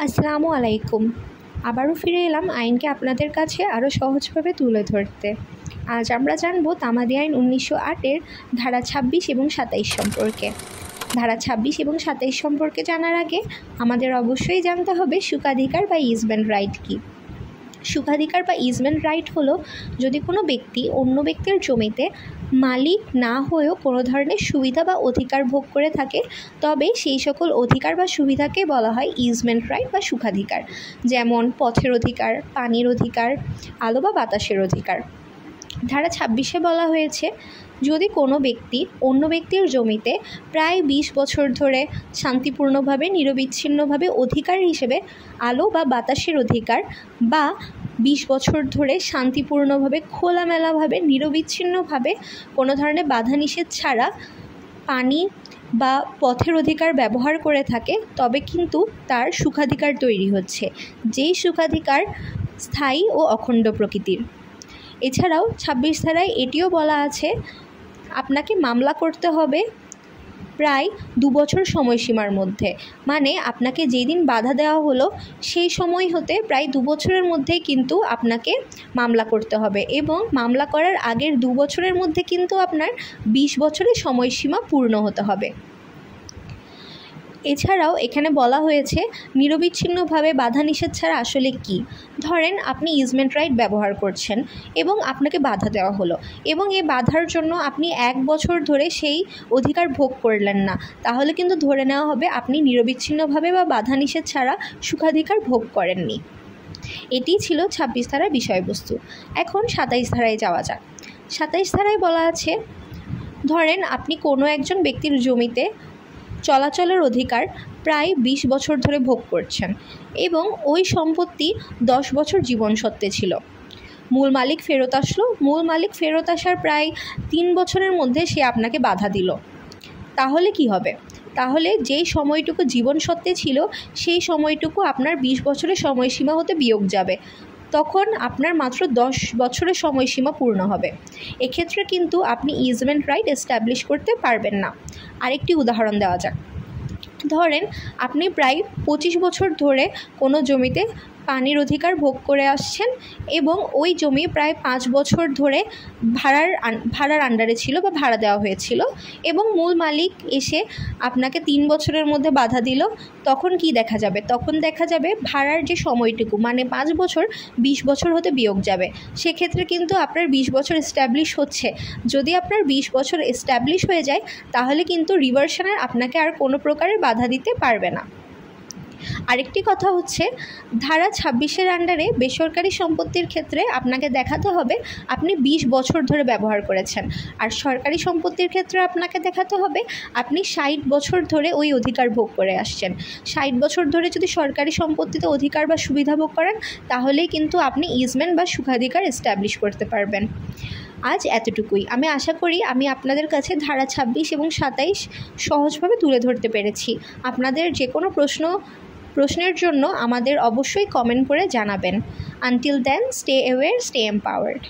আসসালামু আলাইকুম। আবারও ফিরে এলাম আইনকে আপনাদের কাছে আরও সহজভাবে তুলে ধরতে। আজ আমরা জানব তামাদি আইন 1908-এর ধারা 26 এবং 27 সম্পর্কে। ধারা 26 এবং 27 সম্পর্কে জানার আগে আমাদের অবশ্যই জানতে হবে সুখাধিকার বা ইজমেন্ট রাইট কী। সুখাধিকার বা ইজমেন্ট রাইট হলো যদি কোনো ব্যক্তি অন্য ব্যক্তির জমিতে মালিক না হয়েও কোনো ধরনের সুবিধা বা অধিকার ভোগ করে থাকে, তবে সেই সকল অধিকার বা সুবিধাকে বলা হয় ইজমেন্ট রাইট বা সুখাধিকার। যেমন পথের অধিকার, পানির অধিকার, আলো বা বাতাসের অধিকার। ধারা 26-এ বলা হয়েছে, যদি কোনো ব্যক্তি অন্য ব্যক্তির জমিতে প্রায় 20 বছর ধরে শান্তিপূর্ণভাবে নিরবিচ্ছিন্নভাবে অধিকার হিসেবে আলো বা বাতাসের অধিকার, বা 20 বছর ধরে শান্তিপূর্ণভাবে খোলামেলাভাবে নিরবিচ্ছিন্নভাবে কোনো ধরনের বাধা নিষেধ ছাড়া পানি বা পথের অধিকার ব্যবহার করে থাকে, তবে কিন্তু তার সুখাধিকার তৈরি হচ্ছে, যেই সুখাধিকার স্থায়ী ও অখণ্ড প্রকৃতির। এছাড়াও 26 ধারায় এটিও বলা আছে, আপনাকে মামলা করতে হবে প্রায় 2 বছর সময়সীমার মধ্যে। মানে আপনাকে যেই দিন বাধা দেওয়া হলো সেই সময় হতে প্রায় 2 বছরের মধ্যেই কিন্তু আপনাকে মামলা করতে হবে, এবং মামলা করার আগের 2 বছরের মধ্যে কিন্তু আপনার 20 বছরের সময়সীমা পূর্ণ হতে হবে। এছাড়াও এখানে বলা হয়েছে নিরবিচ্ছিন্নভাবে বাধা নিষেধ ছাড়া আসলে কি। ধরেন আপনি ইজমেন্ট রাইট ব্যবহার করছেন এবং আপনাকে বাধা দেওয়া হলো, এবং এই বাধার জন্য আপনি 1 বছর ধরে সেই অধিকার ভোগ করলেন না, তাহলে কিন্তু ধরে নেওয়া হবে আপনি নিরবিচ্ছিন্নভাবে বা বাধা নিষেধ ছাড়া সুখাধিকার ভোগ করেননি। এটিই ছিল 26 ধারার বিষয়বস্তু। এখন 27 ধারায় যাওয়া যাক। 27 ধারায় বলা আছে, ধরেন আপনি কোনো একজন ব্যক্তির জমিতে চলাচলের অধিকার প্রায় 20 বছর ধরে ভোগ করছেন, এবং ওই সম্পত্তি 10 বছর জীবনসত্ত্বে ছিল। মূল মালিক ফেরত আসলো, মূল মালিক ফেরত আসার প্রায় 3 বছরের মধ্যে সে আপনাকে বাধা দিল। তাহলে কি হবে? তাহলে যেই সময়টুকু জীবনসত্ত্বে ছিল সেই সময়টুকু আপনার 20 বছরের সময়সীমা হতে বিয়োগ যাবে, তখন আপনার মাত্র 10 বছরের সময়সীমা পূর্ণ হবে। এক্ষেত্রে কিন্তু আপনি ইজমেন্ট রাইট এস্টাবলিশ করতে পারবেন না। আরেকটি উদাহরণ দেওয়া যাক। ধরেন আপনি প্রায় 25 বছর ধরে কোনো জমিতে পানির অধিকার ভোগ করে আসছেন, এবং ওই জমি প্রায় 5 বছর ধরে ভাড়ার আন্ডারে ছিল বা ভাড়া দেওয়া হয়েছিল, এবং মূল মালিক এসে আপনাকে 3 বছরের মধ্যে বাধা দিল। তখন কি দেখা যাবে? তখন দেখা যাবে ভাড়ার যে সময়টুকু, মানে 5 বছর 20 বছর হতে বিয়োগ যাবে। সেক্ষেত্রে কিন্তু আপনার 20 বছর এস্টাবলিশ হচ্ছে। যদি আপনার 20 বছর এস্টাবলিশ হয়ে যায়, তাহলে কিন্তু রিভার্সনের আপনাকে আর কোনো প্রকারের বাধা দিতে পারবে না। আরেকটি কথা হচ্ছে, ধারা 26-এর আন্ডারে বেসরকারি সম্পত্তির ক্ষেত্রে আপনাকে দেখাতে হবে আপনি 20 বছর ধরে ব্যবহার করেছেন, আর সরকারি সম্পত্তির ক্ষেত্রে আপনাকে দেখাতে হবে আপনি 60 বছর ধরে ওই অধিকার ভোগ করে আসছেন। 60 বছর ধরে যদি সরকারি সম্পত্তিতে অধিকার বা সুবিধা ভোগ করেন, তাহলেই কিন্তু আপনি ইজমেন্ট বা সুখাধিকার এস্টাবলিশ করতে পারবেন। আজ এতটুকুই। আমি আশা করি আমি আপনাদের কাছে ধারা 26 এবং 27 সহজভাবে তুলে ধরতে পেরেছি। আপনাদের যে কোনো প্রশ্নের জন্য আমাদের অবশ্যই কমেন্ট করে জানাবেন। Until then, stay aware, stay empowered.